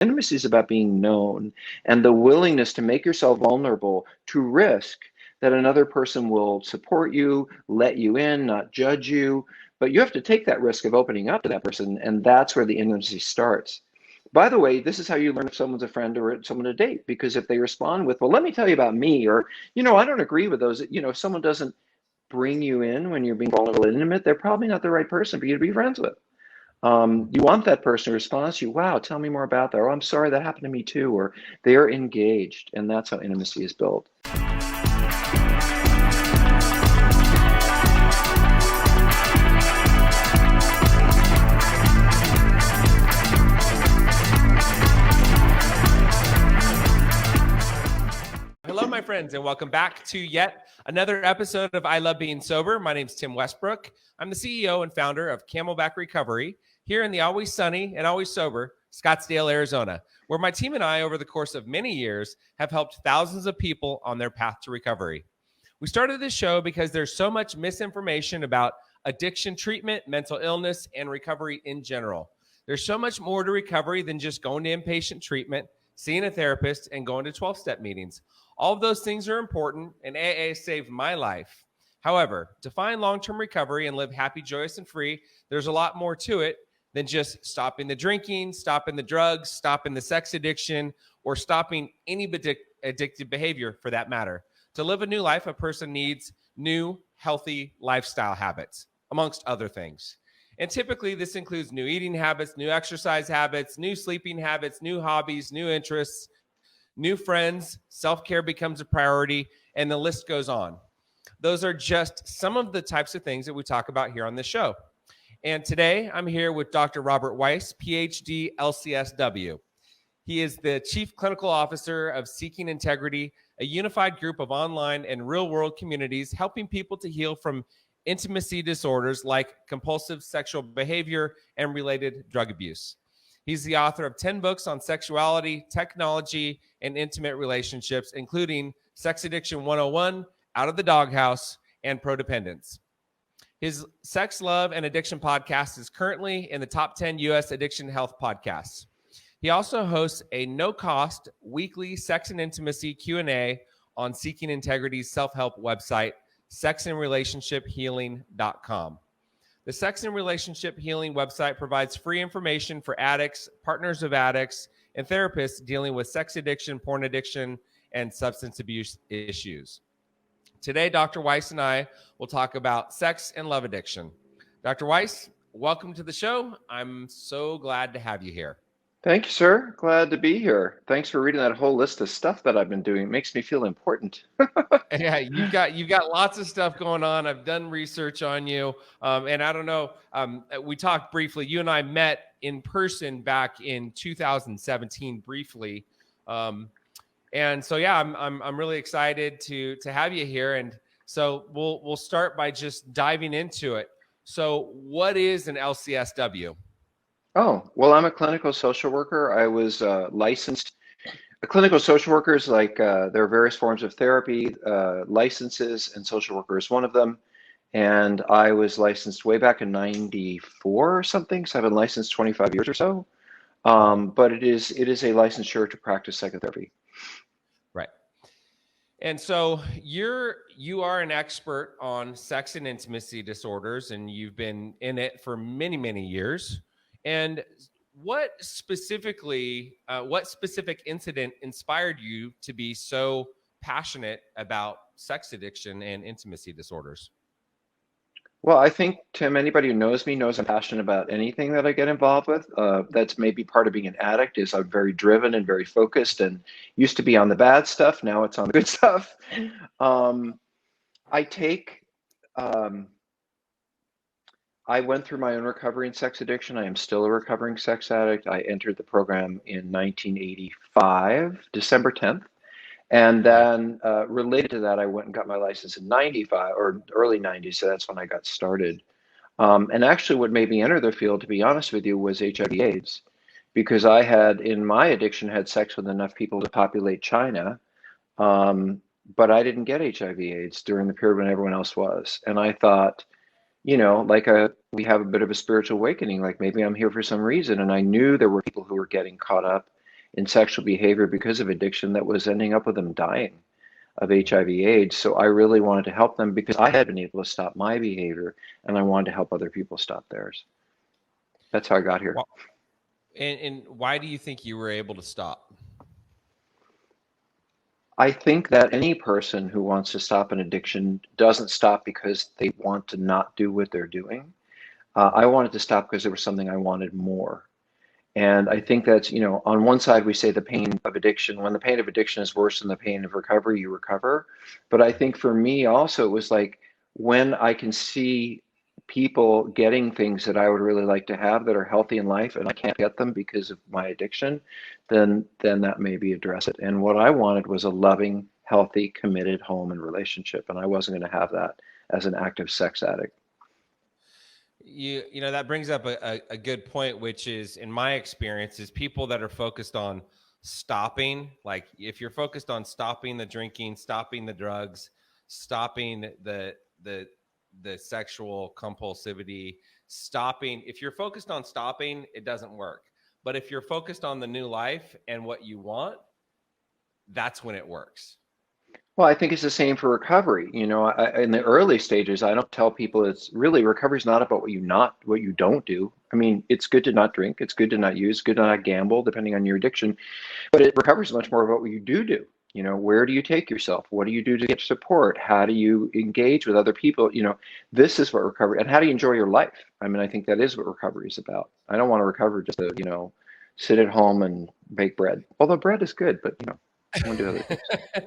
Intimacy is about being known and the willingness to make yourself vulnerable to risk that another person will support you, let you in, not judge you. But you have to take that risk of opening up to that person, and that's where the intimacy starts. By the way, this is how you learn if someone's a friend or someone to date, because if they respond with, well, let me tell you about me, or, I don't agree with those, if someone doesn't bring you in when you're being vulnerable and intimate, they're probably not the right person for you to be friends with. You want that person to respond to you, wow, tell me more about that, or I'm sorry, that happened to me too, or they're engaged, and that's how intimacy is built. Hello, my friends, and welcome back to yet another episode of I Love Being Sober. My name is Tim Westbrook. I'm the CEO and founder of Camelback Recovery here in the always sunny and always sober Scottsdale, Arizona, where my team and I, over the course of many years, have helped thousands of people on their path to recovery. We started this show because there's so much misinformation about addiction treatment, mental illness, and recovery in general. There's so much more to recovery than just going to inpatient treatment, seeing a therapist, and going to 12-step meetings. All of those things are important, and AA saved my life. However, to find long-term recovery and live happy, joyous, and free, there's a lot more to it than just stopping the drinking, stopping the drugs, stopping the sex addiction, or stopping any addictive behavior for that matter. To live a new life, a person needs new, healthy lifestyle habits, amongst other things. And typically, this includes new eating habits, new exercise habits, new sleeping habits, new hobbies, new interests, new friends, self-care becomes a priority, and the list goes on. Those are just some of the types of things that we talk about here on this show. And today, I'm here with Dr. Robert Weiss, PhD, LCSW. He is the Chief Clinical Officer of Seeking Integrity, a unified group of online and real-world communities helping people to heal from intimacy disorders like compulsive sexual behavior and related drug abuse. He's the author of 10 books on sexuality, technology, and intimate relationships, including Sex Addiction 101, Out of the Doghouse, and Prodependence. His Sex, Love, and Addiction podcast is currently in the top 10 U.S. addiction health podcasts. He also hosts a no-cost weekly sex and intimacy Q&A on Seeking Integrity's self-help website, sexandrelationshiphealing.com. The Sex and Relationship Healing website provides free information for addicts, partners of addicts, and therapists dealing with sex addiction, porn addiction, and substance abuse issues. Today, Dr. Weiss and I will talk about sex and love addiction. Dr. Weiss, welcome to the show. I'm so glad to have you here. Thank you, sir. Glad to be here. Thanks for reading that whole list of stuff that I've been doing. It makes me feel important. Yeah, you've got lots of stuff going on. I've done research on you, and I don't know. We talked briefly. You and I met in person back in 2017 briefly, and so yeah, I'm really excited to have you here. And so we'll start by just diving into it. So, what is an LCSW? Oh, well, I'm a clinical social worker. I was licensed. A clinical social worker is like, there are various forms of therapy, licenses, and social worker is one of them. And I was licensed way back in 94 or something, so I've been licensed 25 years or so. But it is a licensure to practice psychotherapy. Right. And so you are an expert on sex and intimacy disorders, and you've been in it for many, many years. And what specific incident inspired you to be so passionate about sex addiction and intimacy disorders? Well, I think, Tim, anybody who knows me knows I'm passionate about anything that I get involved with. That's maybe part of being an addict is I'm very driven and very focused and used to be on the bad stuff. Now it's on the good stuff. I went through my own recovery in sex addiction. I am still a recovering sex addict. I entered the program in 1985, December 10th. And then related to that, I went and got my license in 95 or early 90s. So that's when I got started. And actually what made me enter the field, to be honest with you, was HIV/AIDS, because I had, in my addiction, had sex with enough people to populate China. But I didn't get HIV/AIDS during the period when everyone else was. And I thought, we have a bit of a spiritual awakening, like maybe I'm here for some reason. And I knew there were people who were getting caught up in sexual behavior because of addiction that was ending up with them dying of HIV/AIDS. So I really wanted to help them because I had been able to stop my behavior, and I wanted to help other people stop theirs. That's how I got here. Well, and why do you think you were able to stop? I think that any person who wants to stop an addiction doesn't stop because they want to not do what they're doing. I wanted to stop because there was something I wanted more. And I think that's, on one side, we say the pain of addiction. When the pain of addiction is worse than the pain of recovery, you recover. But I think for me also, it was like when I can see people getting things that I would really like to have that are healthy in life and I can't get them because of my addiction, then that maybe address it. And what I wanted was a loving, healthy, committed home and relationship. And I wasn't going to have that as an active sex addict. You know, that brings up a good point, which is, in my experience, is people that are focused on stopping. Like, if you're focused on stopping the drinking, stopping the drugs, stopping the sexual compulsivity, stopping. If you're focused on stopping, it doesn't work. But if you're focused on the new life and what you want, that's when it works. Well, I think it's the same for recovery. In the early stages, I don't tell people it's really recovery is not about what you don't do. I mean, it's good to not drink, it's good to not use, good to not gamble, depending on your addiction. But recovery is much more about what you do. Where do you take yourself? What do you do to get support? How do you engage with other people? This is what recovery, and how do you enjoy your life? I mean, I think that is what recovery is about. I don't want to recover just to, sit at home and bake bread. Although bread is good, but I want to do other things.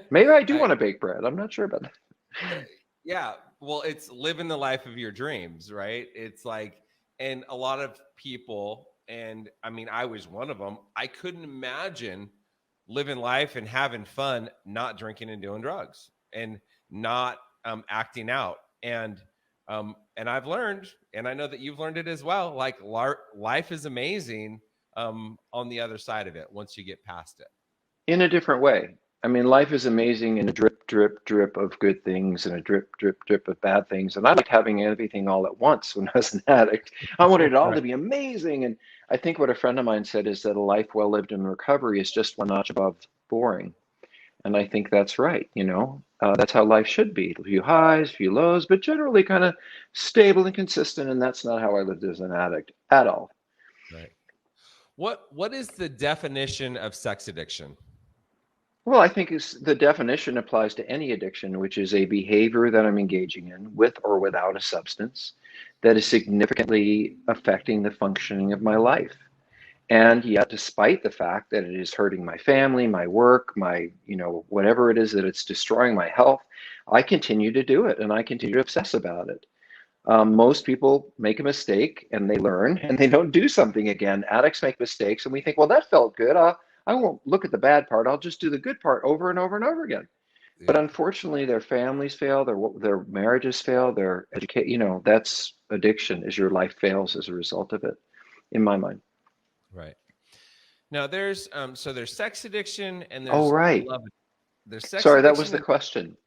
Maybe I do want to bake bread. I'm not sure about that. Yeah. Well, it's living the life of your dreams, right? It's like, and a lot of people, and I mean, I was one of them, I couldn't imagine living life and having fun, not drinking and doing drugs and not acting out. And I've learned, and I know that you've learned it as well, like life is amazing on the other side of it once you get past it. In a different way. I mean, life is amazing in a drip, drip, drip of good things and a drip, drip, drip of bad things. And I liked having everything all at once when I was an addict. I wanted it all Right. to be amazing. And I think what a friend of mine said is that a life well lived in recovery is just one notch above boring. And I think that's right. That's how life should be. A few highs, a few lows, but generally kind of stable and consistent. And that's not how I lived as an addict at all. Right. What is the definition of sex addiction? Well, I think the definition applies to any addiction, which is a behavior that I'm engaging in with or without a substance that is significantly affecting the functioning of my life. And yet, despite the fact that it is hurting my family, my work, my, whatever it is that it's destroying my health, I continue to do it and I continue to obsess about it. Most people make a mistake and they learn and they don't do something again. Addicts make mistakes and we think, well, that felt good. I won't look at the bad part. I'll just do the good part over and over and over again. Yeah. But unfortunately, their families fail, their marriages fail, their education. That's addiction. Is your life fails as a result of it, in my mind. Right. Now there's sex addiction and there's Oh, right. love. There's sex Sorry, that addiction. was the question.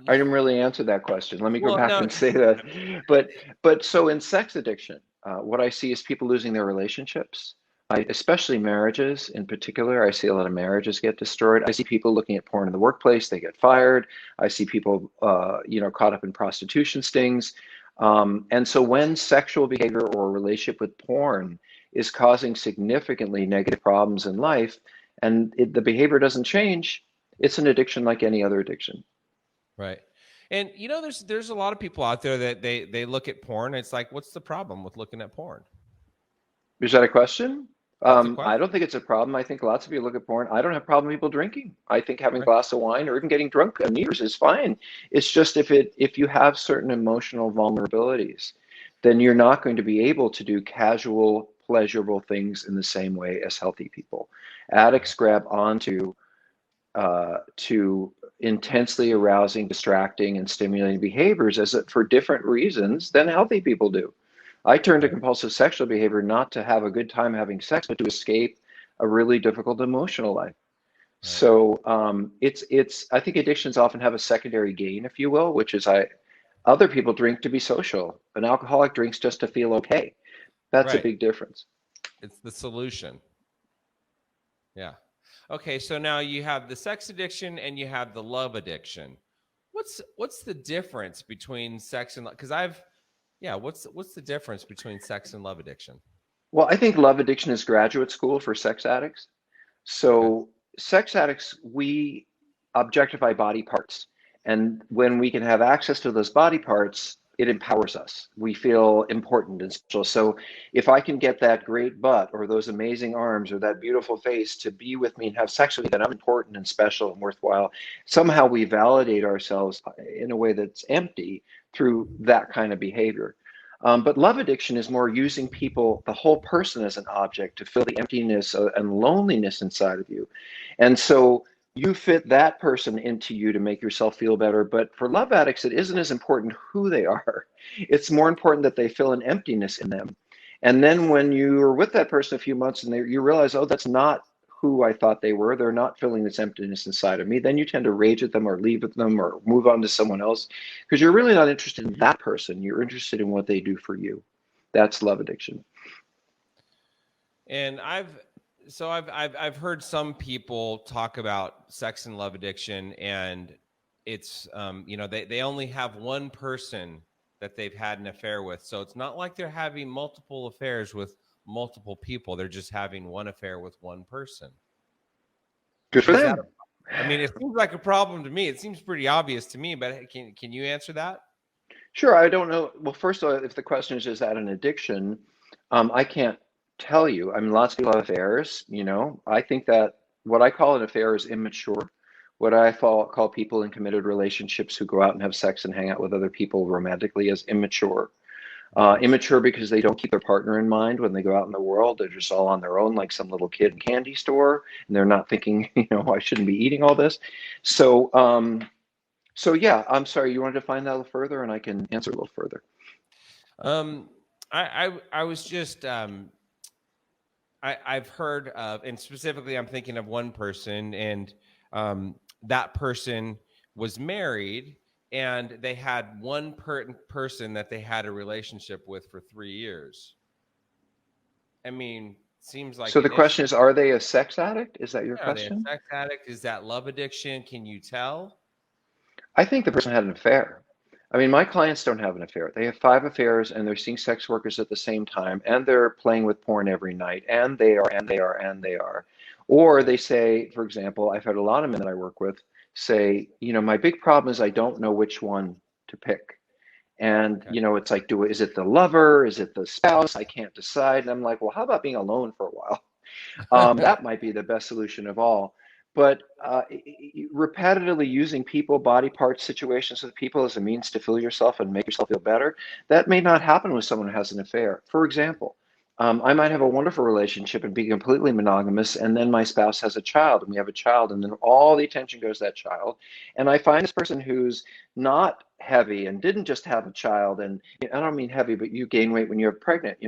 I didn't really answer that question. Let me go back no. and say that. But so in sex addiction, what I see is people losing their relationships. Especially marriages in particular. I see a lot of marriages get destroyed. I see people looking at porn in the workplace, they get fired. I see people, caught up in prostitution stings. And so when sexual behavior or relationship with porn is causing significantly negative problems in life, and the behavior doesn't change, it's an addiction like any other addiction. Right. And there's a lot of people out there that they look at porn. It's like, what's the problem with looking at porn? Is that a question? That's a question. I don't think it's a problem. I think lots of people look at porn. I don't have a problem with people drinking. I think having a Right. glass of wine or even getting drunk on New Year's is fine. It's just if you have certain emotional vulnerabilities, then you're not going to be able to do casual, pleasurable things in the same way as healthy people. Addicts grab onto to intensely arousing, distracting, and stimulating behaviors for different reasons than healthy people do. I turn to compulsive sexual behavior not to have a good time having sex, but to escape a really difficult emotional life. Right. So I think addictions often have a secondary gain, if you will, which is other people drink to be social. An alcoholic drinks just to feel okay. That's a Right. big difference. It's the solution. Yeah. Okay, so now you have the sex addiction and you have the love addiction. What's the difference between sex and because what's the difference between sex and love addiction? Well, I think love addiction is graduate school for sex addicts. Okay. So sex addicts, we objectify body parts. And when we can have access to those body parts, it empowers us. We feel important and special. So if I can get that great butt or those amazing arms or that beautiful face to be with me and have sex with me, then I'm important and special and worthwhile. Somehow we validate ourselves in a way that's empty through that kind of behavior. But love addiction is more using people, the whole person as an object to fill the emptiness and loneliness inside of you. And so you fit that person into you to make yourself feel better. But for love addicts, it isn't as important who they are. It's more important that they fill an emptiness in them. And then when you're with that person a few months and you realize, oh, that's not who I thought they were. They're not filling this emptiness inside of me. Then you tend to rage at them or leave with them or move on to someone else because you're really not interested in that person. You're interested in what they do for you. That's love addiction. And I've heard some people talk about sex and love addiction, and it's they only have one person that they've had an affair with. So it's not like they're having multiple affairs with multiple people. They're just having one affair with one person. Good for them. I mean, it seems like a problem to me. It seems pretty obvious to me, but can you answer that? Sure. I don't know. Well, first of all, if the question is that an addiction, I can't tell you. I mean, lots of people have affairs, I think that what I call an affair is immature. What I call people in committed relationships who go out and have sex and hang out with other people romantically is immature. Immature because they don't keep their partner in mind when they go out in the world. They're just all on their own, like some little kid in a candy store, and they're not thinking, I shouldn't be eating all this. So yeah, I'm sorry. You wanted to find that a little further, and I can answer a little further. I was just I've heard of, and specifically, I'm thinking of one person, and that person was married, and they had one person that they had a relationship with for 3 years. I mean, seems like. So the question is, are they a sex addict? Is that your question? Are they a sex addict? Is that love addiction? Can you tell? I think the person had an affair. I mean, my clients don't have an affair. They have 5 affairs and they're seeing sex workers at the same time and they're playing with porn every night and they are, and they are, and they are. Or they say, for example, I've had a lot of men that I work with say, my big problem is I don't know which one to pick. And, it's like, is it the lover? Is it the spouse? I can't decide. And I'm like, well, how about being alone for a while? That might be the best solution of all. But repetitively using people, body parts, situations with people as a means to fill yourself and make yourself feel better, that may not happen with someone who has an affair. For example, I might have a wonderful relationship and be completely monogamous, and then my spouse has a child, and we have a child, and then all the attention goes to that child. And I find this person who's not heavy and didn't just have a child, and I don't mean heavy, but you gain weight when you're pregnant,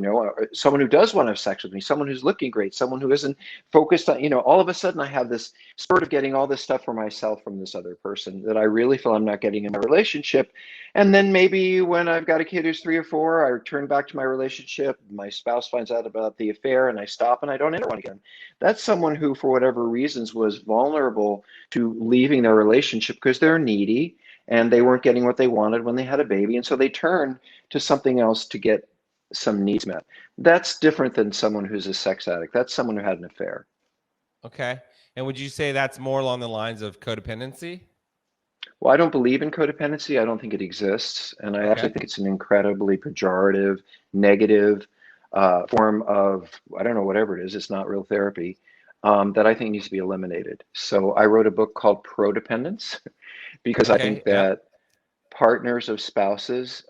someone who does want to have sex with me, someone who's looking great, someone who isn't focused on, all of a sudden I have this spurt of getting all this stuff for myself from this other person that I really feel I'm not getting in my relationship. And then maybe when I've got a kid who's 3 or 4, I return back to my relationship, my spouse finds out about the affair and I stop and I don't enter one again. That's someone who, for whatever reasons, was vulnerable to leaving their relationship because they're needy and they weren't getting what they wanted when they had a baby. And so they turn to something else to get some needs met. That's different than someone who's a sex addict. That's someone who had an affair. Okay. And would you say that's more along the lines of codependency? Well, I don't believe in codependency. I don't think it exists. And I actually think it's an incredibly pejorative, negative form of, I don't know, whatever it is. It's not real therapy that I think needs to be eliminated. So I wrote a book called Prodependence because I think that partners of spouses,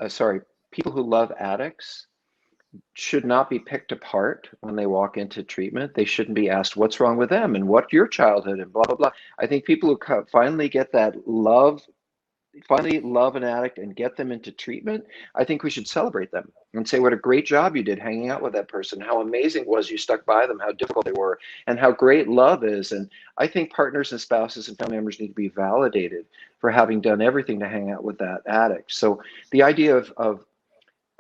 people who love addicts should not be picked apart when they walk into treatment. They shouldn't be asked what's wrong with them and what your childhood and blah, blah, blah. I think people who finally get that finally love an addict and get them into treatment, I think we should celebrate them and say what a great job you did hanging out with that person, how amazing it was you stuck by them, how difficult they were, and how great love is. And I think partners and spouses and family members need to be validated for having done everything to hang out with that addict. So the idea of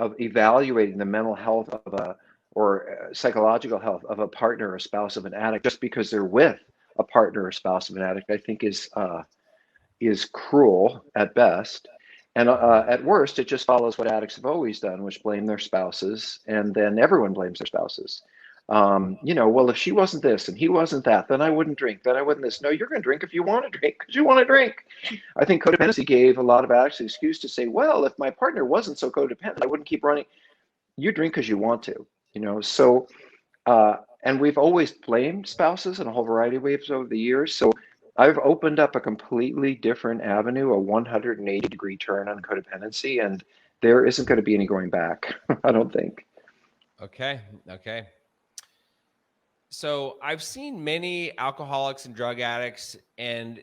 evaluating the mental health of or psychological health of a partner or spouse of an addict just because they're with a partner or spouse of an addict, I think is cruel at best. And at worst, it just follows what addicts have always done, which blame their spouses, and then everyone blames their spouses. Well, if she wasn't this and he wasn't that, then I wouldn't drink, then I wouldn't this. No, you're going to drink if you want to drink, because you want to drink. I think codependency gave a lot of addicts the excuse to say, well, if my partner wasn't so codependent, I wouldn't keep running. You drink because you want to, So, and we've always blamed spouses in a whole variety of ways over the years. So I've opened up a completely different avenue, a 180-degree turn on codependency, and there isn't going to be any going back, I don't think. Okay. So I've seen many alcoholics and drug addicts, and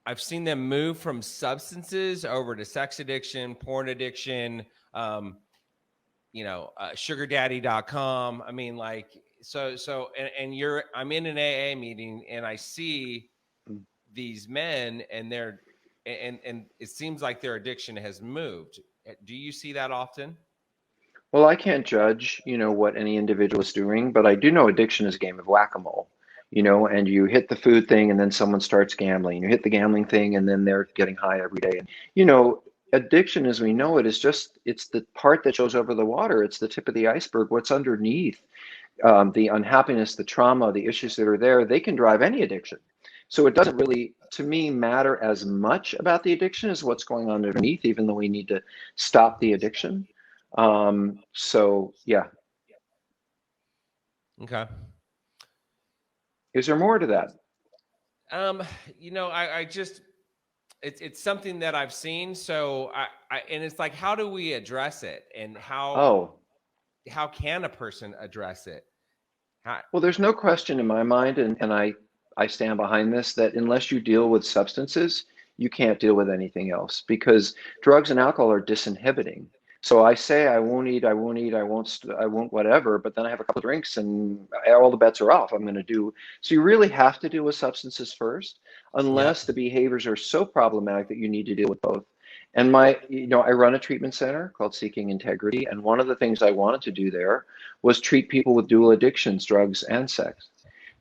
I've seen them move from substances over to sex addiction, porn addiction, sugardaddy.com. I mean, I'm in an AA meeting and I see these men and and it seems like their addiction has moved. Do you see that often? Well, I can't judge, what any individual is doing, but I do know addiction is a game of whack-a-mole, and you hit the food thing and then someone starts gambling. You hit the gambling thing and then they're getting high every day. And, addiction as we know it is it's the part that shows over the water. It's the tip of the iceberg. What's underneath, the unhappiness, the trauma, the issues that are there, they can drive any addiction. So it doesn't really, to me, matter as much about the addiction as what's going on underneath, even though we need to stop the addiction. So yeah. Okay. Is there more to that? I just, it's something that I've seen. So and it's like, how do we address it, and how can a person address it? Well, there's no question in my mind, and I stand behind this, that unless you deal with substances, you can't deal with anything else, because drugs and alcohol are disinhibiting. So I say I won't eat, I won't whatever, but then I have a couple of drinks and all the bets are off. I'm going to do. So you really have to deal with substances first, unless the behaviors are so problematic that you need to deal with both. And I run a treatment center called Seeking Integrity, and one of the things I wanted to do there was treat people with dual addictions, drugs and sex,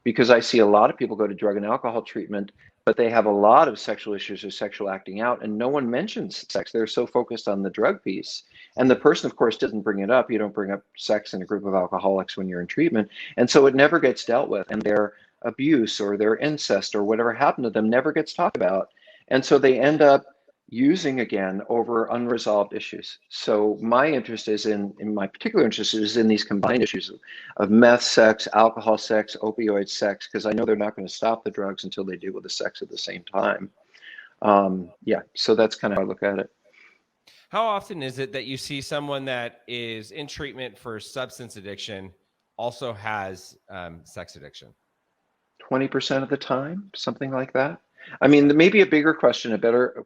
because I see a lot of people go to drug and alcohol treatment, but they have a lot of sexual issues or sexual acting out, and no one mentions sex. They're so focused on the drug piece. And the person, of course, doesn't bring it up. You don't bring up sex in a group of alcoholics when you're in treatment. And so it never gets dealt with. And their abuse or their incest or whatever happened to them never gets talked about. And so they end up using again over unresolved issues. So my interest is my particular interest is in these combined issues of meth, sex, alcohol, sex, opioid sex, because I know they're not going to stop the drugs until they deal with the sex at the same time. So that's kind of how I look at it. How often is it that you see someone that is in treatment for substance addiction also has sex addiction? 20% of the time, something like that. I mean, maybe a bigger question, not a better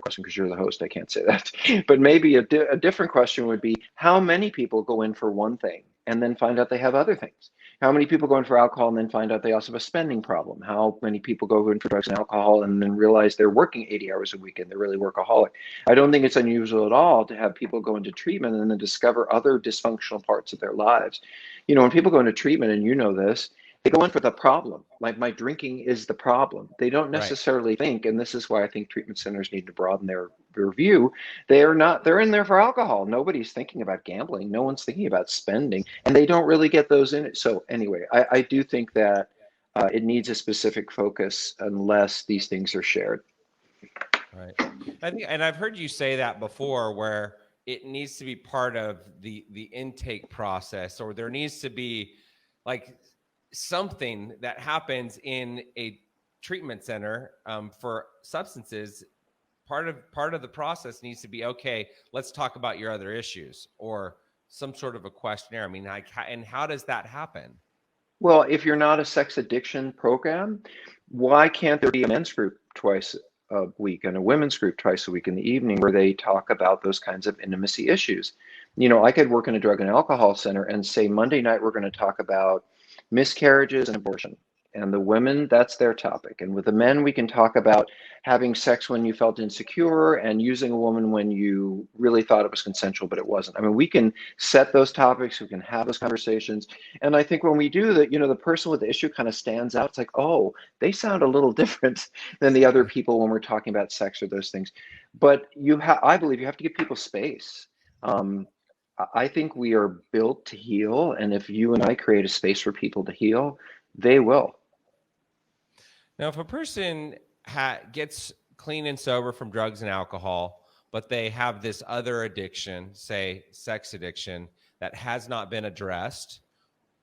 question because you're the host, I can't say that, but maybe a different question would be, how many people go in for one thing and then find out they have other things? How many people go in for alcohol and then find out they also have a spending problem? How many people go in for drugs and alcohol and then realize they're working 80 hours a week and they're really workaholic? I don't think it's unusual at all to have people go into treatment and then discover other dysfunctional parts of their lives. When people go into treatment, and you know this, they go in for the problem. Like, my drinking is the problem. They don't necessarily think, and this is why I think treatment centers need to broaden their view. They're in there for alcohol. Nobody's thinking about gambling. No one's thinking about spending, and they don't really get those in it. So anyway, I do think that it needs a specific focus unless these things are shared. Right. And I've heard you say that before, where it needs to be part of the intake process, or there needs to be like something that happens in a treatment center for substances. Part of the process needs to be, okay, let's talk about your other issues, or some sort of a questionnaire. I mean, and how does that happen? Well, if you're not a sex addiction program, why can't there be a men's group twice a week and a women's group twice a week in the evening where they talk about those kinds of intimacy issues? I could work in a drug and alcohol center and say, Monday night, we're going to talk about miscarriages and abortion. And the women, that's their topic. And with the men, we can talk about having sex when you felt insecure and using a woman when you really thought it was consensual, but it wasn't. I mean, we can set those topics, we can have those conversations. And I think when we do that, the person with the issue kind of stands out. It's like, oh, they sound a little different than the other people when we're talking about sex or those things. But I believe you have to give people space. I think we are built to heal. And if you and I create a space for people to heal, they will. Now, if a person gets clean and sober from drugs and alcohol, but they have this other addiction, say sex addiction, that has not been addressed,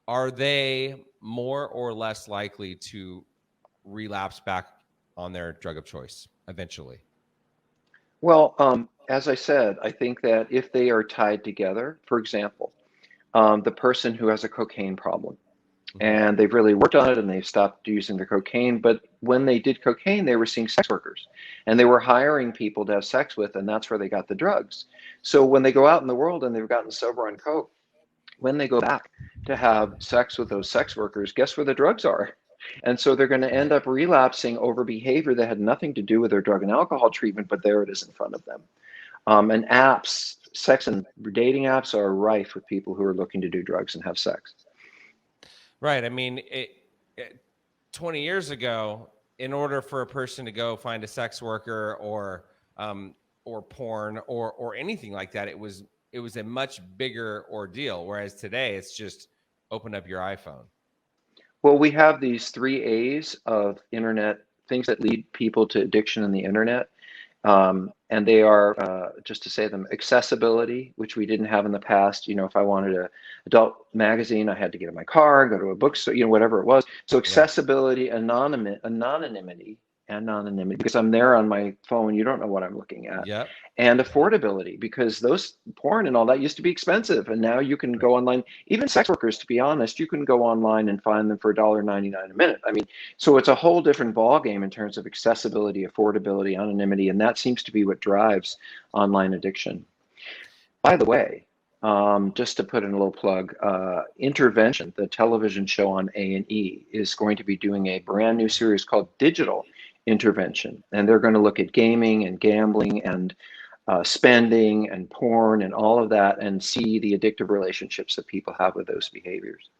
are they more or less likely to relapse back on their drug of choice eventually? Well, as I said, I think that if they are tied together, for example, the person who has a cocaine problem, and they've really worked on it and they've stopped using the cocaine, but when they did cocaine, they were seeing sex workers and they were hiring people to have sex with, and that's where they got the drugs. So when they go out in the world and they've gotten sober on coke, when they go back to have sex with those sex workers, guess where the drugs are? And so they're going to end up relapsing over behavior that had nothing to do with their drug and alcohol treatment, but there it is in front of them. And apps, sex and dating apps are rife with people who are looking to do drugs and have sex. Right. I mean, 20 years ago, in order for a person to go find a sex worker or porn or anything like that, it was a much bigger ordeal. Whereas today, it's just open up your iPhone. Well, we have these 3 A's of internet, things that lead people to addiction in the internet. And they are, just to say them, accessibility, which we didn't have in the past. If I wanted an adult magazine, I had to get in my car, go to a bookstore, whatever it was. So accessibility, anonymity, because I'm there on my phone, you don't know what I'm looking at. Yep. And affordability, because those porn and all that used to be expensive, and now you can go online. Even sex workers, to be honest, you can go online and find them for $1.99 a minute. I mean, so it's a whole different ballgame in terms of accessibility, affordability, anonymity, and that seems to be what drives online addiction. By the way, just to put in a little plug, Intervention, the television show on A&E, is going to be doing a brand new series called Digital Intervention, and they're going to look at gaming and gambling and spending and porn and all of that, and see the addictive relationships that people have with those behaviors.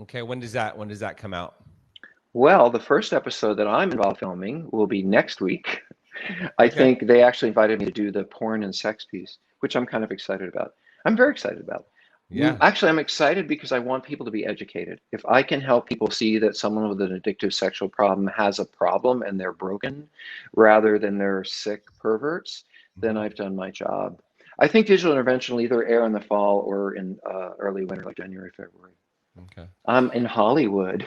Okay, when does that come out? Well, the first episode that I'm involved filming will be next week. I think they actually invited me to do the porn and sex piece, which I'm kind of excited about. I'm very excited about. Yeah. Actually, I'm excited because I want people to be educated. If I can help people see that someone with an addictive sexual problem has a problem and they're broken rather than they're sick perverts, then I've done my job. I think Digital Intervention will either air in the fall or in early winter, like January, February. Okay. I'm in Hollywood.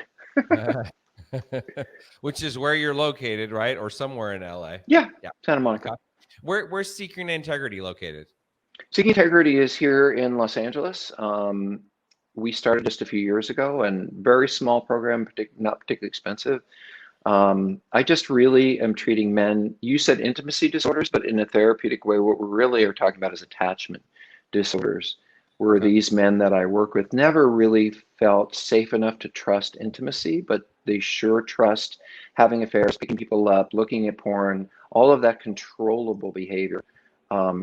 Which is where you're located, right? Or somewhere in LA. Yeah. Santa Monica. Okay. Where's Seeking Integrity located? Seeking Integrity is here in Los Angeles. We started just a few years ago, and very small program, not particularly expensive. I just really am treating men. You said intimacy disorders, but in a therapeutic way. What we really are talking about is attachment disorders, where these men that I work with never really felt safe enough to trust intimacy, but they sure trust having affairs, picking people up, looking at porn, all of that controllable behavior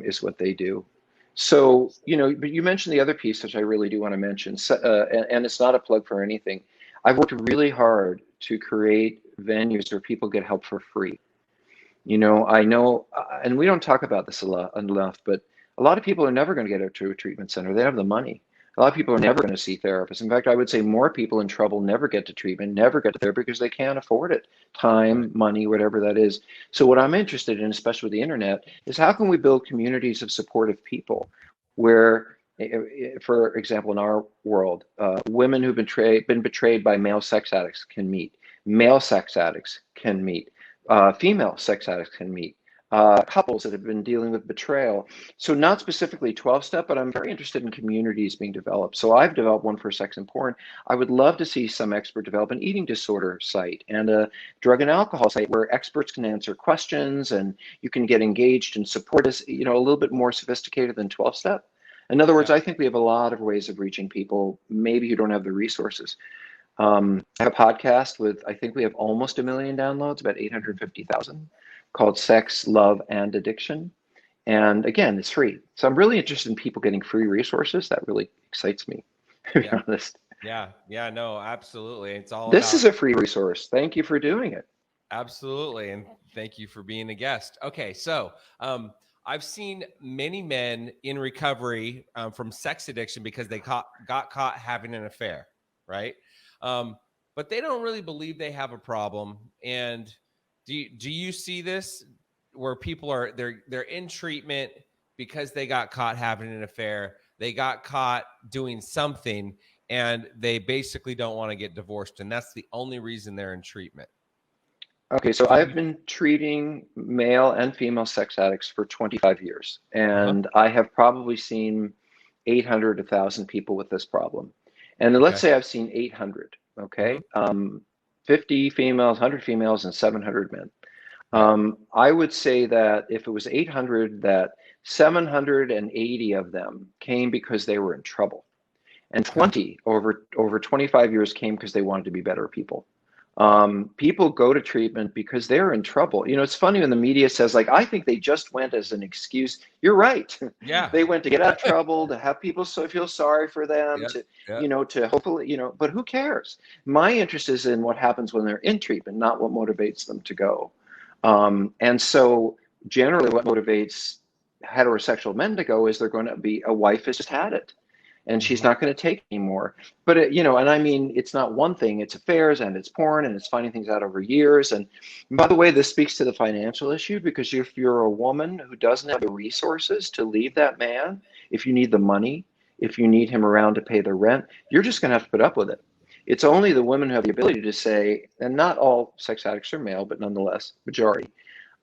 is what they do. So, but you mentioned the other piece, which I really do want to mention, and it's not a plug for anything. I've worked really hard to create venues where people get help for free. I know, and we don't talk about this enough, but a lot of people are never going to get to a treatment center. They have the money. A lot of people are never going to see therapists. In fact, I would say more people in trouble never get to treatment, never get to therapy because they can't afford it. Time, money, whatever that is. So what I'm interested in, especially with the internet, is how can we build communities of supportive people where, for example, in our world, women who've been betrayed by male sex addicts can meet. Male sex addicts can meet. Female sex addicts can meet. Couples that have been dealing with betrayal. So not specifically 12-step, but I'm very interested in communities being developed. So I've developed one for sex and porn. I would love to see some expert develop an eating disorder site and a drug and alcohol site where experts can answer questions and you can get engaged and support us, a little bit more sophisticated than 12-step. In other words, I think we have a lot of ways of reaching people, maybe who don't have the resources. I have a podcast with, I think we have almost 1 million downloads, about 850,000, called Sex, Love, and Addiction. And again, it's free. So I'm really interested in people getting free resources. That really excites me, to be Yeah. honest. Yeah, no, absolutely. It's all This about is a free resource. Thank you for doing it. absolutely, and thank you for being a guest. Okay, so I've seen many men in recovery from sex addiction because they got caught having an affair, right? Um, but they don't really believe they have a problem. And do you see this where people are they're in treatment because they got caught having an affair, they got caught doing something, and they basically don't want to get divorced, and that's the only reason they're in treatment? Okay, so Do I've you? been treating male and female sex addicts for 25 years, Uh-huh. and I have probably seen 800, 1,000 people with this problem. And let's Okay. say I've seen 800, Hmm. okay? 50 females, 100 females, and 700 men. Right. I would say that if it was 800, that 780 of them came because they were in trouble, and Okay. 20 over 25 years came because they wanted to be better people. People go to treatment because they're in trouble. You know, it's funny when the media says, like, I think they just went as an excuse. You're right. Yeah. They went to get out of trouble, to have people so feel sorry for them, Yep. to, Yep. to hopefully, but who cares? My interest is in what happens when they're in treatment, not what motivates them to go. And so generally what motivates heterosexual men to go is they're going to be, a wife has just had it and she's Hmm. not going to take anymore. But and I mean, it's not one thing. It's affairs and it's porn and it's finding things out over years. And by the way, this speaks to the financial issue, because if you're a woman who doesn't have the resources to leave that man, if you need the money, if you need him around to pay the rent, you're just going to have to put up with it. It's only the women who have the ability to say, and not all sex addicts are male, but nonetheless, majority.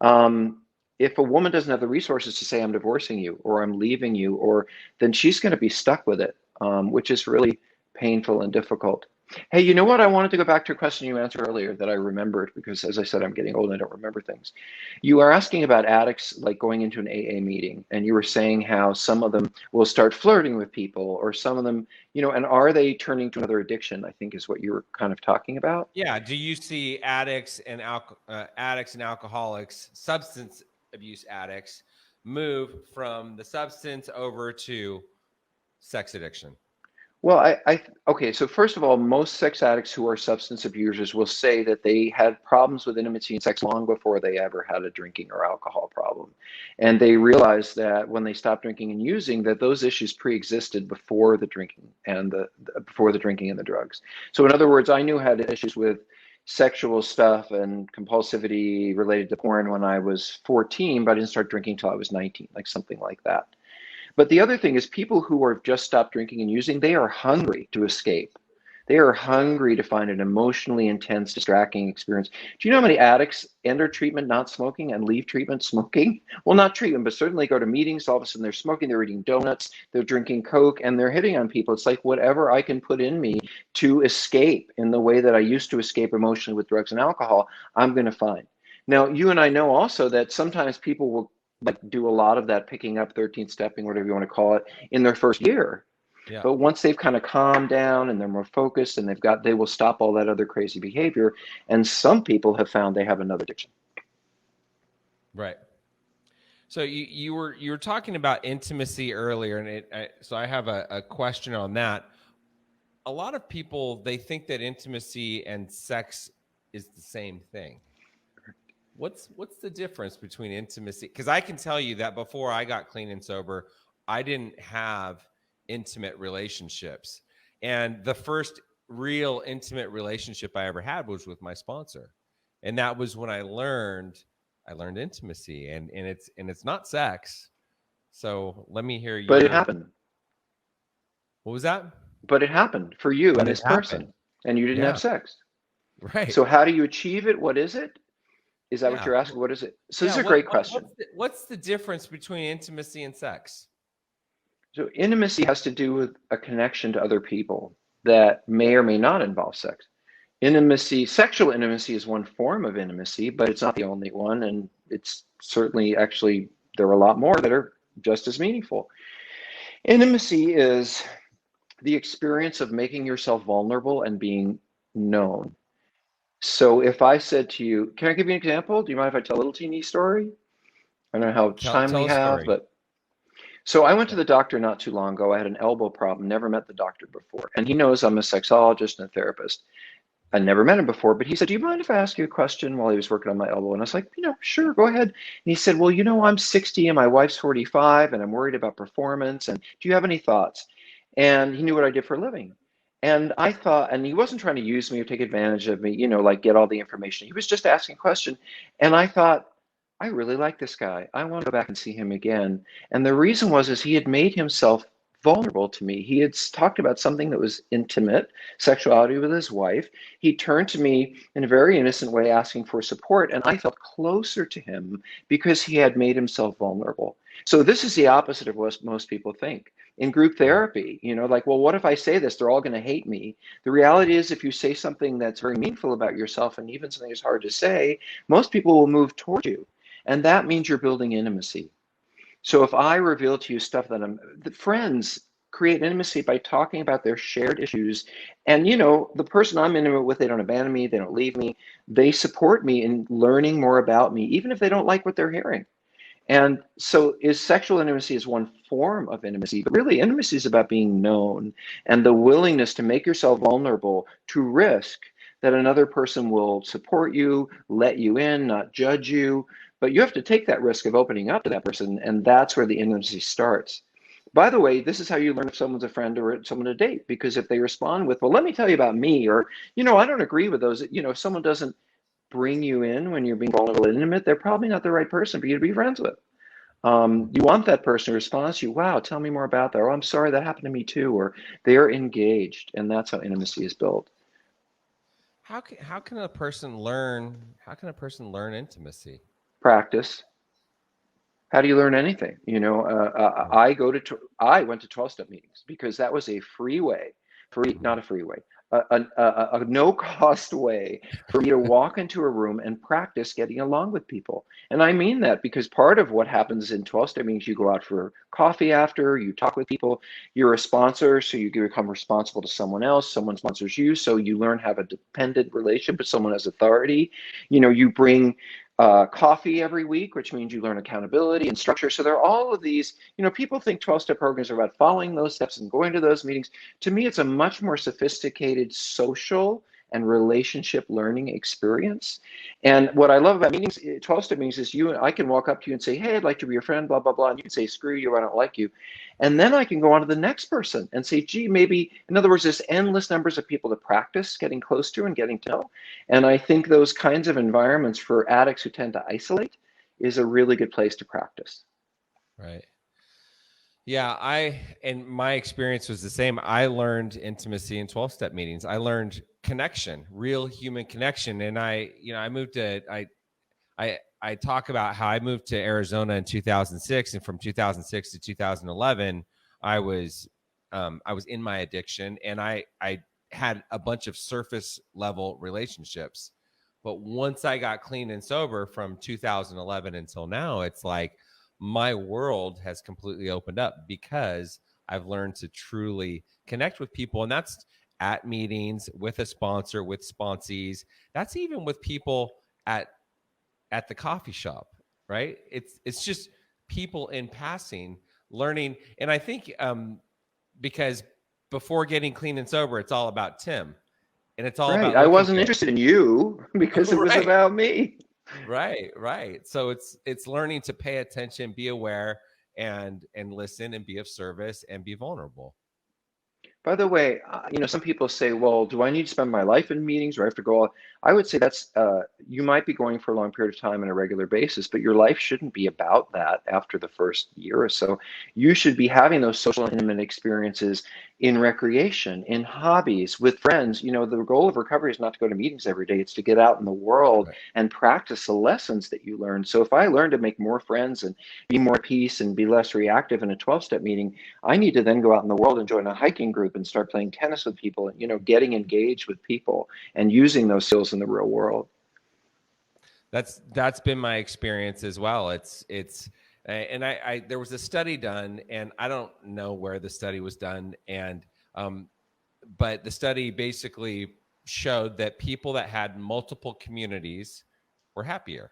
Um, if a woman doesn't have the resources to say, I'm divorcing you or I'm leaving you, or then she's going to be stuck with it, which is really painful and difficult. Hey, you know what? I wanted to go back to a question you answered earlier that I remembered, because as I said, I'm getting old and I don't remember things. You are asking about addicts like going into an AA meeting, and you were saying how some of them will start flirting with people, or some of them, and are they turning to another addiction, I think is what you were kind of talking about. Yeah. Do you see addicts and alcoholics, substance abuse addicts, move from the substance over to sex addiction? Well, okay, so first of all, most sex addicts who are substance abusers will say that they had problems with intimacy and sex long before they ever had a drinking or alcohol problem. And they realized that when they stopped drinking and using, that those issues pre-existed before the drinking and before the drinking and the drugs. So in other words, I knew I had issues with sexual stuff and compulsivity related to porn when I was 14, but I didn't start drinking until I was 19, like something like that. But the other thing is, people who are just stopped drinking and using, they are hungry to escape. They are hungry to find an emotionally intense, distracting experience. Do you know how many addicts enter treatment not smoking and leave treatment smoking? Well, not treatment, but certainly go to meetings. All of a sudden they're smoking, they're eating donuts, they're drinking Coke, and they're hitting on people. It's like whatever I can put in me to escape in the way that I used to escape emotionally with drugs and alcohol, I'm going to find. Now, you and I know also that sometimes people will like do a lot of that picking up, 13th stepping, whatever you want to call it, in their first year. Yeah. But once they've kind of calmed down and they're more focused and they will stop all that other crazy behavior. And some people have found they have another addiction. Right. So you were talking about intimacy earlier, and so I have a question on that. A lot of people, they think that intimacy and sex is the same thing. What's the difference between intimacy? Because I can tell you that before I got clean and sober, I didn't have intimate relationships. And the first real intimate relationship I ever had was with my sponsor. And that was when I learned intimacy, and it's not sex. So let me hear But it your happened. what was that? But it happened for you But and it this happened. person, and you didn't Yeah. have sex. Right. So how do you achieve it? What is it? Is that what Yeah. you're asking? What is it? So this Yeah. is a What, great what question. what's the difference between intimacy and sex? So intimacy has to do with a connection to other people that may or may not involve sex. Intimacy, sexual intimacy is one form of intimacy, but it's not the only one. And it's certainly, actually, there are a lot more that are just as meaningful. Intimacy is the experience of making yourself vulnerable and being known. So if I said to you, can I give you an example? Do you mind if I tell a little teeny story? I don't know how much time Tell we a have, story. but so I went to Yeah. the doctor not too long ago. I had an elbow problem, never met the doctor before. And he knows I'm a sexologist and a therapist. I never met him before, but he said, do you mind if I ask you a question while he was working on my elbow? And I was like, sure, go ahead. And he said, well, I'm 60 and my wife's 45 and I'm worried about performance. And do you have any thoughts? And he knew what I did for a living. And I thought, and he wasn't trying to use me or take advantage of me, like get all the information. He was just asking a question. And I thought, I really like this guy. I want to go back and see him again. And the reason is he had made himself vulnerable to me. He had talked about something that was intimate, sexuality with his wife. He turned to me in a very innocent way, asking for support. And I felt closer to him because he had made himself vulnerable. So this is the opposite of what most people think. In group Right. therapy, like, well, what if I say this? They're all going to hate me. The reality is, if you say something that's very meaningful about yourself and even something that's hard to say, most people will move toward you. And that means you're building intimacy. So if I reveal to you stuff that the friends create intimacy by talking about their shared issues. And, the person I'm intimate with, they don't abandon me, they don't leave me. They support me in learning more about me, even if they don't like what they're hearing. And so sexual intimacy is one form of intimacy, but really intimacy is about being known and the willingness to make yourself vulnerable to risk that another person will support you, let you in, not judge you. But you have to take that risk of opening up to that person, and that's where the intimacy starts. By the way, this is how you learn if someone's a friend or someone to date, because if they respond with, well, let me tell you about me, or, I don't agree with those, if someone doesn't bring you in when you're being vulnerable and intimate, they're probably not the right person for you to be friends with. You want that person to respond to you, wow, tell me more about that, or I'm sorry, that happened to me too, or they're engaged, and that's how intimacy is built. How can a person learn? How can a person learn intimacy? Practice. How do you learn anything? Right. I went to 12-step meetings because that was a not a freeway, a no-cost way for me to walk into a room and practice getting along with people. And I mean that because part of what happens in 12-step meetings, you go out for coffee after, you talk with people, you're a sponsor, so you become responsible to someone else, someone sponsors you, so you learn how to have a dependent relationship with someone as authority. You bring coffee every week, which means you learn accountability and structure. So there are all of these, people think 12-step programs are about following those steps and going to those meetings. To me, it's a much more sophisticated social and relationship learning experience. And what I love about 12-step meetings is I can walk up to you and say, hey, I'd like to be your friend, blah, blah, blah. And you can say, screw you, I don't like you. And then I can go on to the next person and say, gee, maybe, in other words, there's endless numbers of people to practice getting close to and getting to know. And I think those kinds of environments for addicts who tend to isolate is a really good place to practice. Right. Yeah, and my experience was the same. I learned intimacy in 12-step meetings. I learned connection, real human connection. And I moved to I talk about how I moved to Arizona in 2006, and from 2006 to 2011, I was in my addiction, and I had a bunch of surface level relationships. But once I got clean and sober from 2011 until now, it's like my world has completely opened up because I've learned to truly connect with people. And that's at meetings, with a sponsor, with sponsees. That's even with people at the coffee shop, right? It's just people in passing learning. And I think because before getting clean and sober, it's all about Tim. And it's all Right. about I looking wasn't good. interested in you because it was Right. about me. Right. So it's learning to pay attention, be aware, and listen, and be of service, and be vulnerable. By the way, some people say, well, do I need to spend my life in meetings or I have to go? I would say you might be going for a long period of time on a regular basis, but your life shouldn't be about that after the first year or so. You should be having those social and intimate experiences in recreation, in hobbies, with friends. The goal of recovery is not to go to meetings every day. It's to get out in the world Right. and practice the lessons that you learn. So if I learn to make more friends and be more at peace and be less reactive in a 12-step meeting, I need to then go out in the world and join a hiking group and start playing tennis with people and, getting engaged with people and using those skills in the real world. That's been my experience as well. And I there was a study done, and I don't know where the study was done, and but the study basically showed that people that had multiple communities were happier.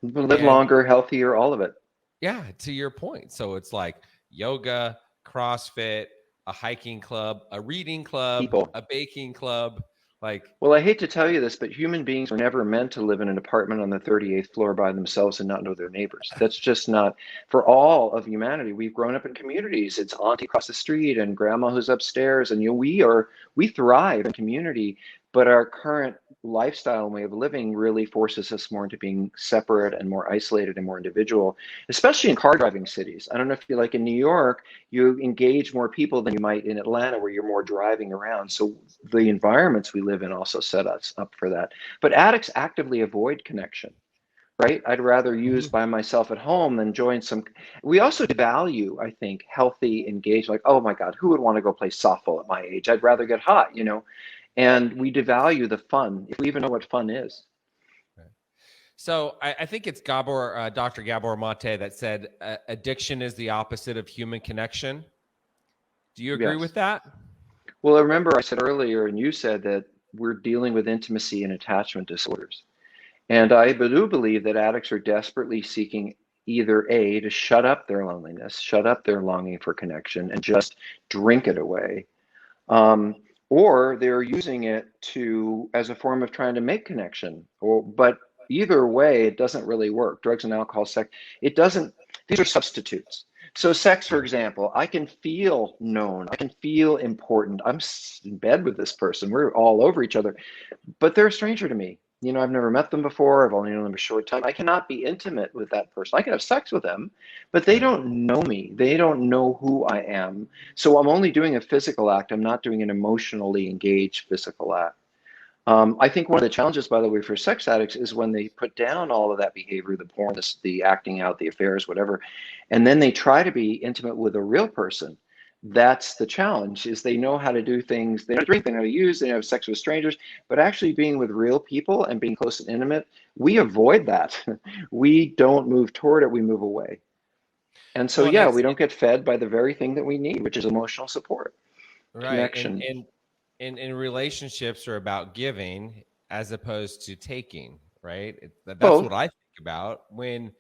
Live And longer, healthier, all of it. yeah, to your point. So it's like yoga, CrossFit, a hiking club, a reading club, People. a baking club. Like, Well, I hate to tell you this, but human beings were never meant to live in an apartment on the 38th floor by themselves and not know their neighbors. That's just not for all of humanity. We've grown up in communities. It's auntie across the street and grandma who's upstairs, and we thrive in community. But our current lifestyle and way of living really forces us more into being separate and more isolated and more individual, especially in car driving cities. I don't know if you like in New York, you engage more people than you might in Atlanta, where you're more driving around. So the environments we live in also set us up for that. But addicts actively avoid connection, right? I'd rather use by myself at home than join some. We also devalue, I think, healthy engagement. Like, oh my God, who would want to go play softball at my age? I'd rather get hot, you know? And we devalue the fun, if we even know what fun is. so I think it's Dr. Gabor Mate that said addiction is the opposite of human connection. Do you agree Yes. with that? Well, remember I said earlier, and you said that we're dealing with intimacy and attachment disorders. And I do believe that addicts are desperately seeking either A, to shut up their loneliness, shut up their longing for connection, and just drink it away. Or they're using it as a form of trying to make connection. But either way, it doesn't really work. Drugs and alcohol, sex, it doesn't, these are substitutes. So sex, for example, I can feel known, I can feel important. I'm in bed with this person, we're all over each other, but they're a stranger to me. You know, I've never met them before. I've only known them a short time. I cannot be intimate with that person. I can have sex with them, but they don't know me. They don't know who I am. So I'm only doing a physical act. I'm not doing an emotionally engaged physical act. I think one of the challenges, by the way, for sex addicts is when they put down all of that behavior, the porn, the acting out, the affairs, whatever, and then they try to be intimate with a real person. That's the challenge, is they know how to do things, they know how to drink, they know how to use, they know how to have sex with strangers, but actually being with real people and being close and intimate, we avoid that. We don't move toward it, we move away. And so, Well, yeah, we don't get fed by the very thing that we need, which is emotional support, right. connection. And relationships are about giving as opposed to taking, right? That's Both. what I think about when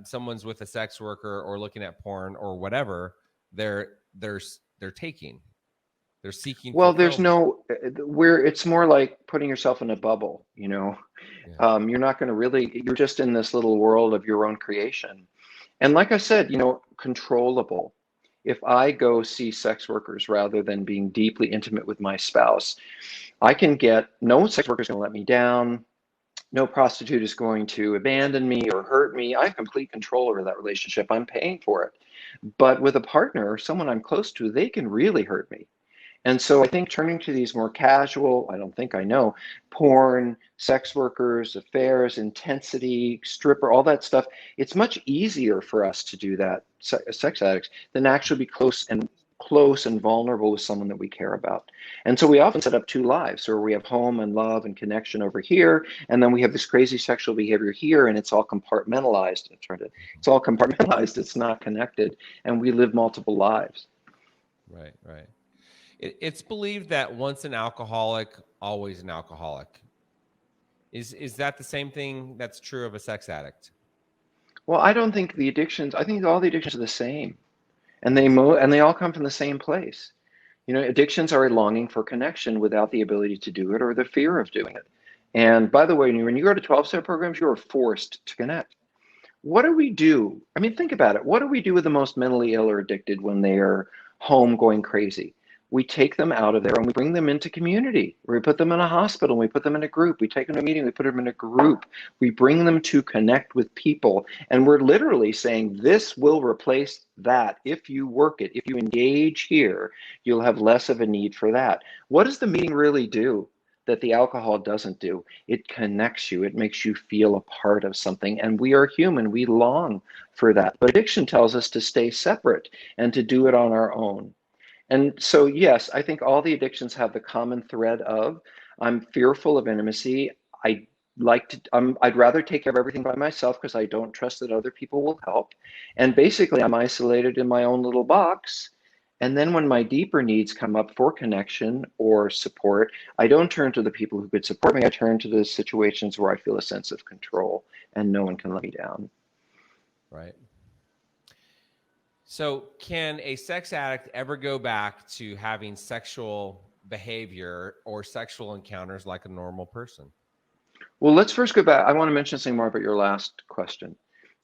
someone's with a sex worker or looking at porn or whatever. They're taking, they're seeking. Well, there's no where it's more like putting yourself in a bubble, you know. Yeah. You're not going to really, you're just in this little world of your own creation. And like I said, you know, controllable. If I go see sex workers rather than being deeply intimate with my spouse, I can get, no sex worker is going to let me down. No prostitute is going to abandon me or hurt me. I have complete control over that relationship. I'm paying for it. But with a partner, someone I'm close to, they can really hurt me. And so I think turning to these more casual, I don't think I know, porn, sex workers, affairs, intensity, stripper, all that stuff, it's much easier for us to do that, sex addicts, than actually be close and vulnerable with someone that we care about. And so we often set up two lives where we have home and love and connection over here, and then we have this crazy sexual behavior here, and it's all compartmentalized. It's all compartmentalized, it's not connected, and we live multiple lives. Right. It's believed that once an alcoholic, always an alcoholic. Is that the same thing that's true of a sex addict? Well, I don't think the addictions, I think all the addictions are the same. And they all come from the same place. You know, addictions are a longing for connection without the ability to do it or the fear of doing it. And by the way, when you go to 12-step programs, you are forced to connect. What do we do? I mean, think about it. What do we do with the most mentally ill or addicted when they are home going crazy? We take them out of there and we bring them into community. We put them in a hospital, we put them in a group, we take them to a meeting, we put them in a group. We bring them to connect with people. And we're literally saying this will replace that. If you work it, if you engage here, you'll have less of a need for that. What does the meeting really do that the alcohol doesn't do? It connects you. It makes you feel a part of something. And we are human. We long for that. But addiction tells us to stay separate and to do it on our own. And so, yes, I think all the addictions have the common thread of I'm fearful of intimacy. I'd rather take care of everything by myself because I don't trust that other people will help. And basically, I'm isolated in my own little box. And then when my deeper needs come up for connection or support, I don't turn to the people who could support me. I turn to the situations where I feel a sense of control and no one can let me down. Right. So can a sex addict ever go back to having sexual behavior or sexual encounters like a normal person? Well, let's first go back. I want to mention something more about your last question.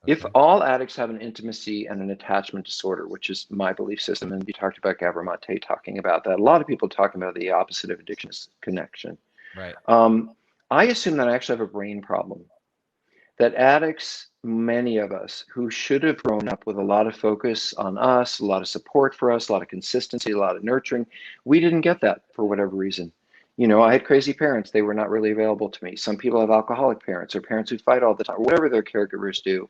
If Okay. all addicts have an intimacy and an attachment disorder, which is my belief system, and you talked about Gabor Mate talking about that, a lot of people talking about the opposite of addiction is connection. Right. I assume that I actually have a brain problem. That addicts, many of us who should have grown up with a lot of focus on us, a lot of support for us, a lot of consistency, a lot of nurturing, we didn't get that for whatever reason. You know, I had crazy parents. They were not really available to me. Some people have alcoholic parents or parents who fight all the time, or whatever their caregivers do.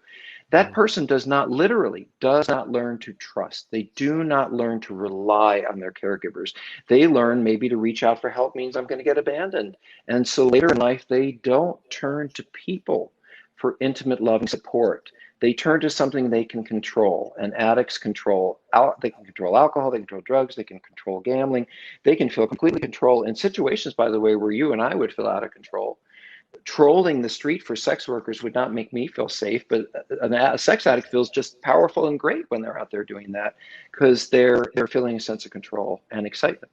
That person does not learn to trust. They do not learn to rely on their caregivers. They learn maybe to reach out for help means I'm going to get abandoned. And so later in life, they don't turn to people for intimate loving support. They turn to something they can control, and addicts control. They can control alcohol, they can control drugs, they can control gambling. They can feel completely control in situations, by the way, where you and I would feel out of control. Trolling the street for sex workers would not make me feel safe, but a sex addict feels just powerful and great when they're out there doing that because they're feeling a sense of control and excitement.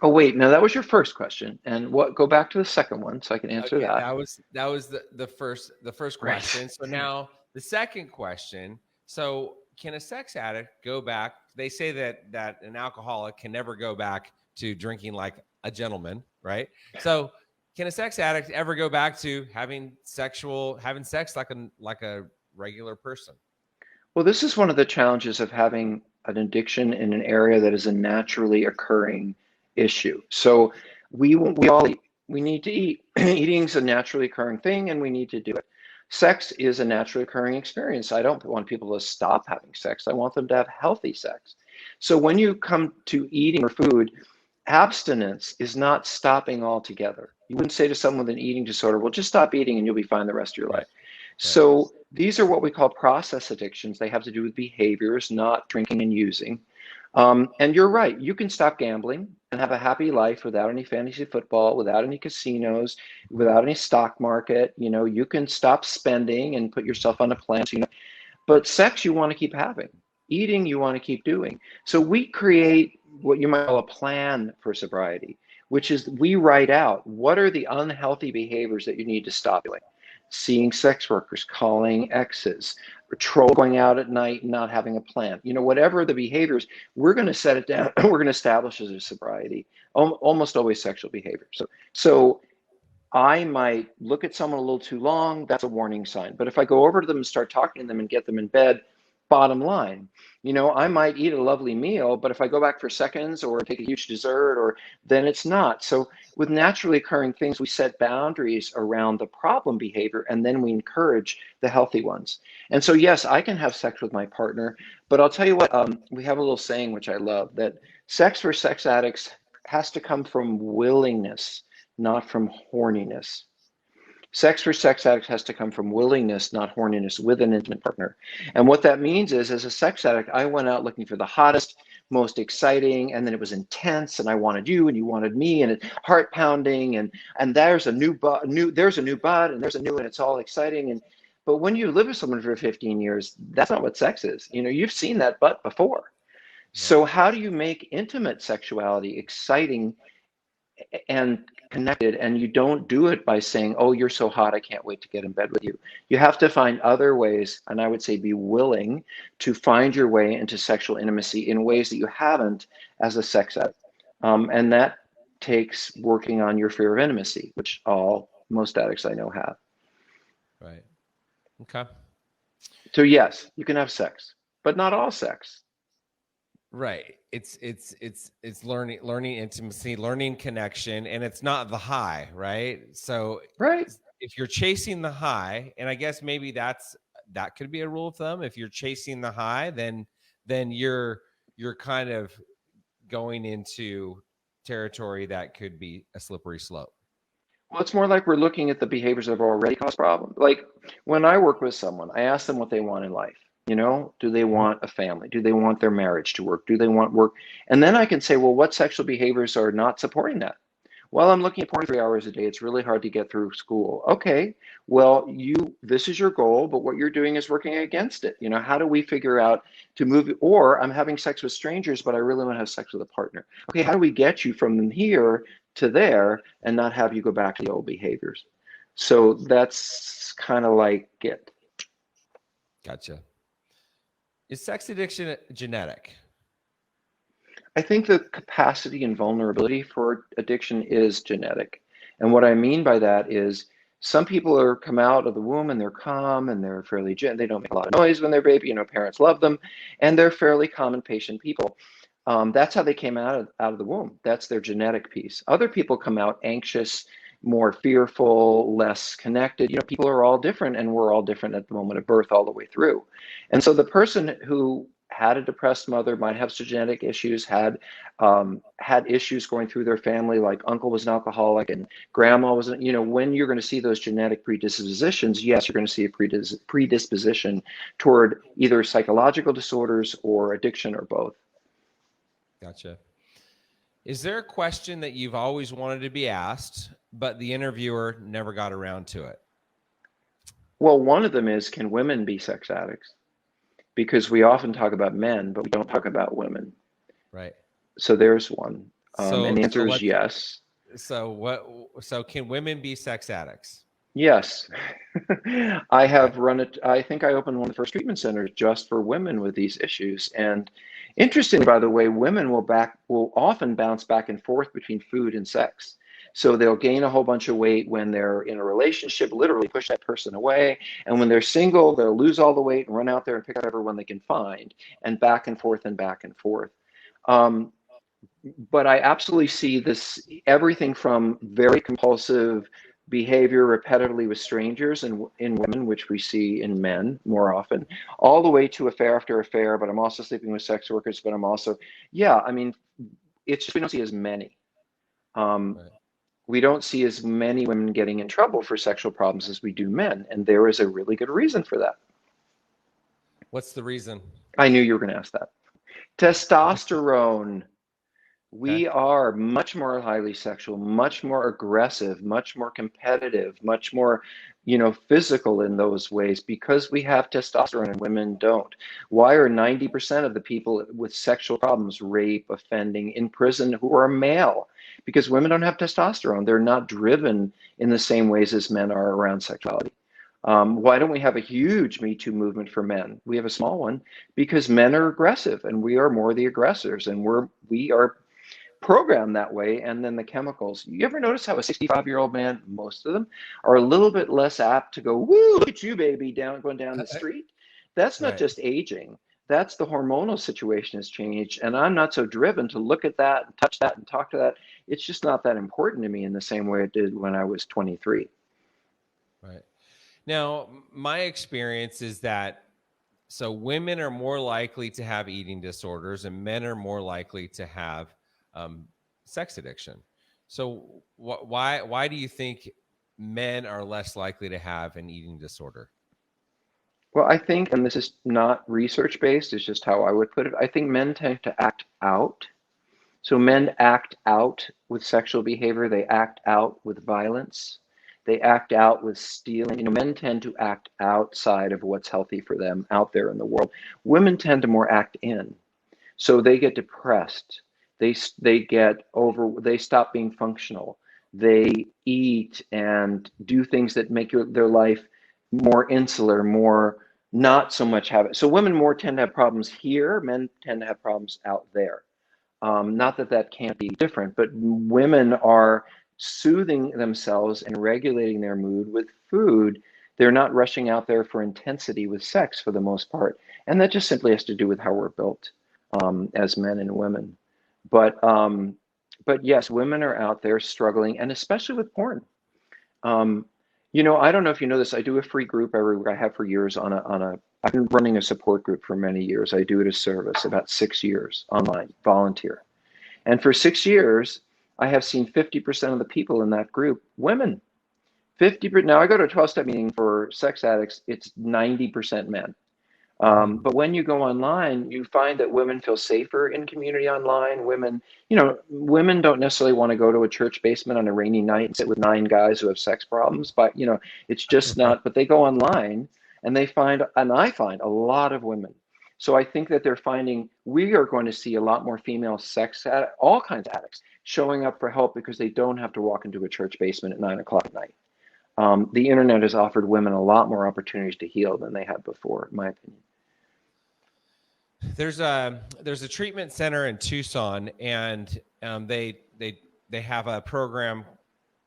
Oh wait, no, that was your first question, and what? Go back to the second one so I can answer Okay, that. that was the first question. Right. So now the second question. So can a sex addict go back? They say that an alcoholic can never go back to drinking like a gentleman, right? So can a sex addict ever go back to having sex like a regular person? Well, this is one of the challenges of having an addiction in an area that is a naturally occurring issue. So we all eat. We need to eat. Eating is a naturally occurring thing, and we need to do it. Sex is a naturally occurring experience. I don't want people to stop having sex. I want them to have healthy sex. So when you come to eating or food, abstinence is not stopping altogether. You wouldn't say to someone with an eating disorder, well, just stop eating and you'll be fine the rest of your Right. life. So these are what we call process addictions. They have to do with behaviors, not drinking and using. And you're right, you can stop gambling and have a happy life without any fantasy football, without any casinos, without any stock market. You know, you can stop spending and put yourself on a plan. So, but sex you want to keep having. Eating you want to keep doing. So we create what you might call a plan for sobriety, which is we write out what are the unhealthy behaviors that you need to stop doing. Seeing sex workers, calling exes, going out at night and not having a plan. You know, whatever the behaviors, we're going to set it down. We're going to establish as a sobriety, almost always sexual behavior. So I might look at someone a little too long, that's a warning sign. But if I go over to them and start talking to them and get them in bed, bottom line, you know, I might eat a lovely meal, but if I go back for seconds or take a huge dessert, or then it's not. So with naturally occurring things, we set boundaries around the problem behavior, and then we encourage the healthy ones. And so, yes, I can have sex with my partner, but I'll tell you what, we have a little saying, which I love, that sex for sex addicts has to come from willingness, not from horniness. Sex for sex addicts has to come from willingness, not horniness, with an intimate partner. And what that means is, as a sex addict, I went out looking for the hottest, most exciting, and then it was intense, and I wanted you, and you wanted me, and it heart pounding, and there's a new bud, and there's a new, and it's all exciting. And but when you live with someone for 15 years, that's not what sex is. You know, you've seen that butt before. Right. So how do you make intimate sexuality exciting and connected? And you don't do it by saying, oh, you're so hot, I can't wait to get in bed with you. You have to find other ways, and I would say be willing to find your way into sexual intimacy in ways that you haven't as a sex addict. And that takes working on your fear of intimacy, which most addicts I know have. Right. Okay. So yes, you can have sex, but not all sex. Right. It's learning intimacy, learning connection, and it's not the high, right? So Right. if you're chasing the high, and I guess maybe that could be a rule of thumb. If you're chasing the high, then you're kind of going into territory that could be a slippery slope. Well, it's more like we're looking at the behaviors that have already caused problems. Like when I work with someone, I ask them what they want in life. You know, do they want a family? Do they want their marriage to work? Do they want work? And then I can say, well, what sexual behaviors are not supporting that? Well, I'm looking at porn 3 hours a day. It's really hard to get through school. Okay, well, this is your goal, but what you're doing is working against it. You know, how do we figure out to move? Or I'm having sex with strangers, but I really want to have sex with a partner. Okay, how do we get you from here to there and not have you go back to the old behaviors? So that's kind of like it. Gotcha. Is sex addiction genetic? I think the capacity and vulnerability for addiction is genetic. And what I mean by that is some people come out of the womb and they're calm and they're fairly they don't make a lot of noise when they're baby, you know, parents love them, and they're fairly calm and patient people. That's how they came out of the womb. That's their genetic piece. Other people come out anxious, more fearful, less connected. You know, people are all different, and we're all different at the moment of birth all the way through. And so the person who had a depressed mother might have some genetic issues, had issues going through their family, like uncle was an alcoholic and grandma wasn't. You know, when you're going to see those genetic predispositions, yes, you're going to see a predisposition toward either psychological disorders or addiction or both. Gotcha. Is there a question that you've always wanted to be asked, but the interviewer never got around to it? Well, one of them is, can women be sex addicts? Because we often talk about men, but we don't talk about women. Right. So there's one. And the answer is yes. So can women be sex addicts? Yes. I have run it. I think I opened one of the first treatment centers just for women with these issues. And interestingly, by the way, women will often bounce back and forth between food and sex. So they'll gain a whole bunch of weight when they're in a relationship, literally push that person away. And when they're single, they'll lose all the weight and run out there and pick up everyone they can find, and back and forth and back and forth. But I absolutely see this, everything from very compulsive behavior repetitively with strangers and in women, which we see in men more often, all the way to affair after affair. But I'm also sleeping with sex workers, but I'm also, I mean, it's just we don't see as many. Right. We don't see as many women getting in trouble for sexual problems as we do men. And there is a really good reason for that. What's the reason? I knew you were going to ask that. Testosterone. We are much more highly sexual, much more aggressive, much more competitive, much more, physical in those ways because we have testosterone and women don't. Why are 90% of the people with sexual problems, rape, offending, in prison who are male? Because women don't have testosterone. They're not driven in the same ways as men are around sexuality. Why don't we have a huge Me Too movement for men? We have a small one because men are aggressive and we are more the aggressors, and we are programmed that way. And then the chemicals. You ever notice how a 65-year-old man, most of them, are a little bit less apt to go, woo, look at you, baby, going down the street? That's not just aging. That's the hormonal situation has changed. And I'm not so driven to look at that, and touch that, and talk to that. It's just not that important to me in the same way it did when I was 23. Right. Now, my experience is that so women are more likely to have eating disorders and men are more likely to have sex addiction. So why do you think men are less likely to have an eating disorder? Well, I think, and this is not research based, it's just how I would put it, I think men tend to act out. So men act out with sexual behavior, they act out with violence, they act out with stealing. Men tend to act outside of what's healthy for them out there in the world. Women tend to more act in. So they get depressed. They stop being functional. They eat and do things that make their life more insular, more not so much have it. So women more tend to have problems here. Men tend to have problems out there. Not that can't be different, but women are soothing themselves and regulating their mood with food. They're not rushing out there for intensity with sex for the most part. And that just simply has to do with how we're built as men and women. But yes, women are out there struggling, and especially with porn. I don't know if you know this. I do a free group every week. I have for years I've been running a support group for many years. I do it as service, about 6 years online, volunteer. And for 6 years, I have seen 50% of the people in that group, women. 50%. Now I go to a 12-step meeting for sex addicts. It's 90% men. But when you go online, you find that women feel safer in community online. Women don't necessarily want to go to a church basement on a rainy night and sit with 9 guys who have sex problems, but it's just Right. not, but they go online and I find a lot of women. So I think that they're finding we are going to see a lot more female all kinds of addicts showing up for help because they don't have to walk into a church basement at 9 o'clock at night. The internet has offered women a lot more opportunities to heal than they had before, in my opinion. There's a treatment center in Tucson, and they have a program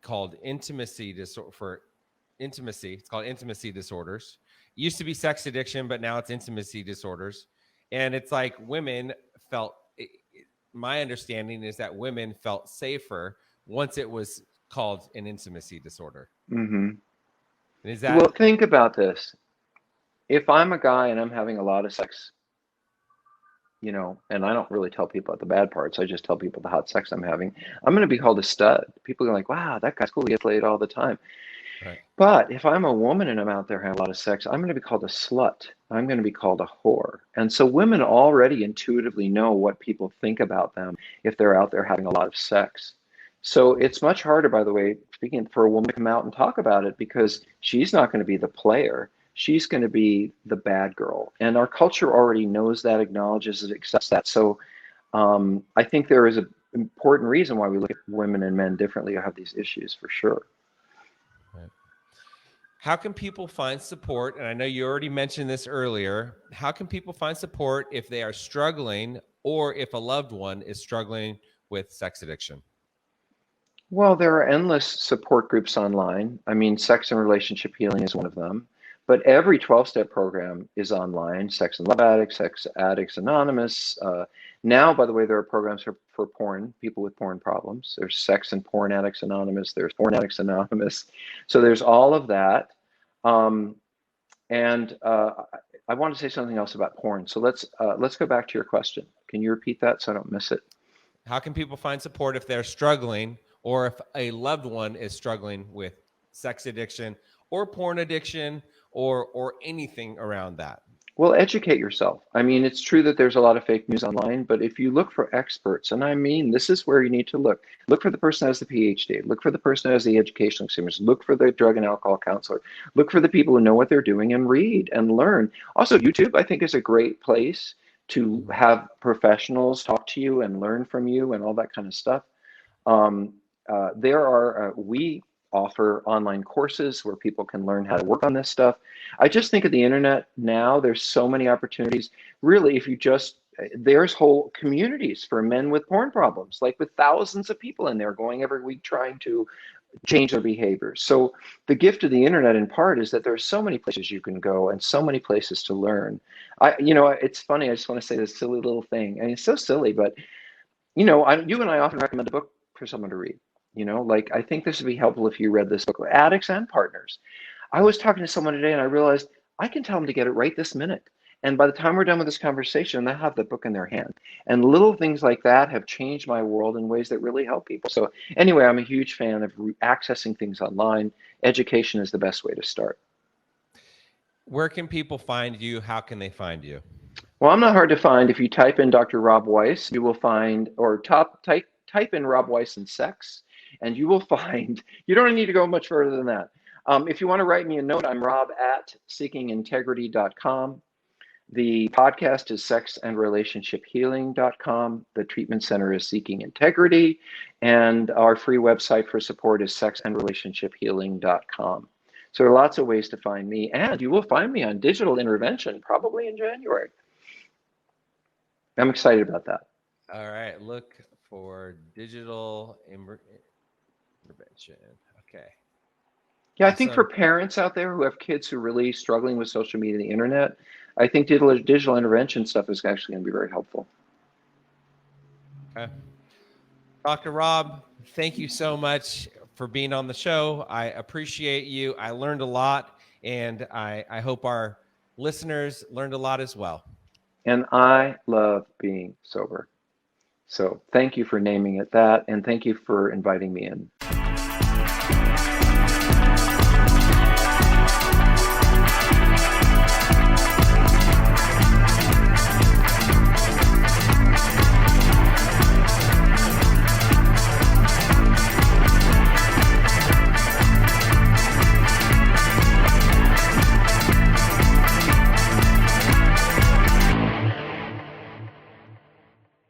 called intimacy for intimacy. It's called intimacy disorders. It used to be sex addiction, but now it's intimacy disorders. And it's like women felt. My understanding is that women felt safer once it was called an intimacy disorder. Mm-hmm. Is that? Well, think about this. If I'm a guy and I'm having a lot of sex, and I don't really tell people the bad parts, I just tell people the hot sex I'm having, I'm going to be called a stud. People are like, wow, that guy's cool. He gets laid all the time. Right. But if I'm a woman and I'm out there having a lot of sex, I'm going to be called a slut. I'm going to be called a whore. And so women already intuitively know what people think about them if they're out there having a lot of sex. So it's much harder, by the way, speaking, for a woman to come out and talk about it because she's not going to be the player. She's going to be the bad girl. And our culture already knows that, acknowledges it, accepts that. So I think there is an important reason why we look at women and men differently who have these issues, for sure. Right. How can people find support? And I know you already mentioned this earlier. How can people find support if they are struggling or if a loved one is struggling with sex addiction? Well, there are endless support groups online. I mean, sex and relationship healing is one of them. But every 12-step program is online. Sex and Love Addicts, Sex Addicts Anonymous. Now, by the way, there are programs for porn, people with porn problems. There's Sex and Porn Addicts Anonymous. There's Porn Addicts Anonymous. So there's all of that. And I want to say something else about porn. So let's go back to your question. Can you repeat that so I don't miss it? How can people find support if they're struggling or if a loved one is struggling with sex addiction or porn addiction or anything around that? Well, educate yourself. I mean, it's true that there's a lot of fake news online, but if you look for experts, and I mean, this is where you need to look. Look for the person who has the PhD. Look for the person who has the educational experience. Look for the drug and alcohol counselor. Look for the people who know what they're doing and read and learn. Also, YouTube, I think, is a great place to have professionals talk to you and learn from you and all that kind of stuff. We offer online courses where people can learn how to work on this stuff. I just think of the internet now, there's so many opportunities. Really, there's whole communities for men with porn problems, like with thousands of people in there going every week trying to change their behaviors. So the gift of the internet in part is that there's so many places you can go and so many places to learn. It's funny, I just want to say this silly little thing. I mean, it's so silly, but you and I often recommend a book for someone to read. I think this would be helpful if you read this book, Addicts and Partners. I was talking to someone today and I realized I can tell them to get it right this minute. And by the time we're done with this conversation, they'll have the book in their hand. And little things like that have changed my world in ways that really help people. So anyway, I'm a huge fan of accessing things online. Education is the best way to start. Where can people find you? How can they find you? Well, I'm not hard to find. If you type in Dr. Rob Weiss, you will find, or type in Rob Weiss and sex, and you will find, you don't need to go much further than that. If you want to write me a note, I'm rob@seekingintegrity.com. The podcast is sexandrelationshiphealing.com. The treatment center is Seeking Integrity. And our free website for support is sexandrelationshiphealing.com. So there are lots of ways to find me. And you will find me on Digital Intervention, probably in January. I'm excited about that. All right. Look for Digital Intervention. Okay. Yeah, awesome. I think for parents out there who have kids who are really struggling with social media and the internet, I think digital intervention stuff is actually going to be very helpful. Okay. Dr. Rob, thank you so much for being on the show. I appreciate you. I learned a lot, and I hope our listeners learned a lot as well. And I love being sober. So thank you for naming it that, and thank you for inviting me in.